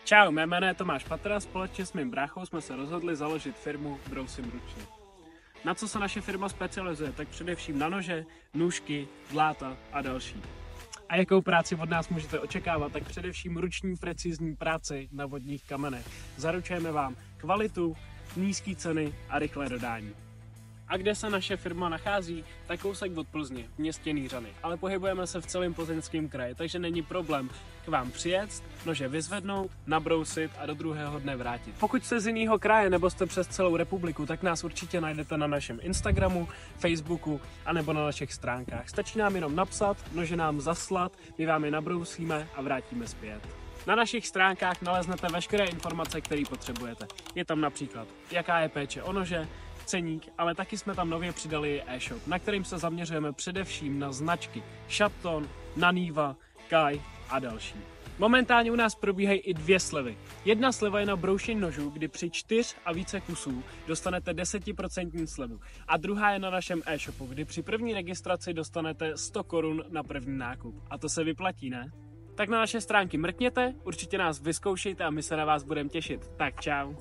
Čau, mé jméno je Tomáš Patra, společně s mým bráchou jsme se rozhodli založit firmu Brousím ručně. Na co se naše firma specializuje? Tak především na nože, nůžky, dláta a další. A jakou práci od nás můžete očekávat? Tak především ruční precizní práci na vodních kamenech. Zaručujeme vám kvalitu, nízké ceny a rychlé dodání. A kde se naše firma nachází? Tak kousek od Plzně, v městě Nýřany. Ale pohybujeme se v celém Plzeňském kraji, takže není problém k vám přijet, nože vyzvednout, nabrousit a do druhého dne vrátit. Pokud jste z jiného kraje nebo jste přes celou republiku, tak nás určitě najdete na našem Instagramu, Facebooku a nebo na našich stránkách. Stačí nám jenom napsat, nože nám zaslat, my vám je nabrousíme a vrátíme zpět. Na našich stránkách naleznete veškeré informace, které potřebujete. Je tam například, jaká je péče o nože, ceník, ale taky jsme tam nově přidali e-shop, na kterým se zaměřujeme především na značky Shapton, Naniva, Kai a další. Momentálně u nás probíhají i 2 slevy. Jedna sleva je na broušení nožů, kdy při 4 a více kusů dostanete 10% slevu. A druhá je na našem e-shopu, kdy při první registraci dostanete 100 korun na první nákup. A to se vyplatí, ne? Tak na naše stránky mrkněte, určitě nás vyzkoušejte a my se na vás budeme těšit. Tak čau.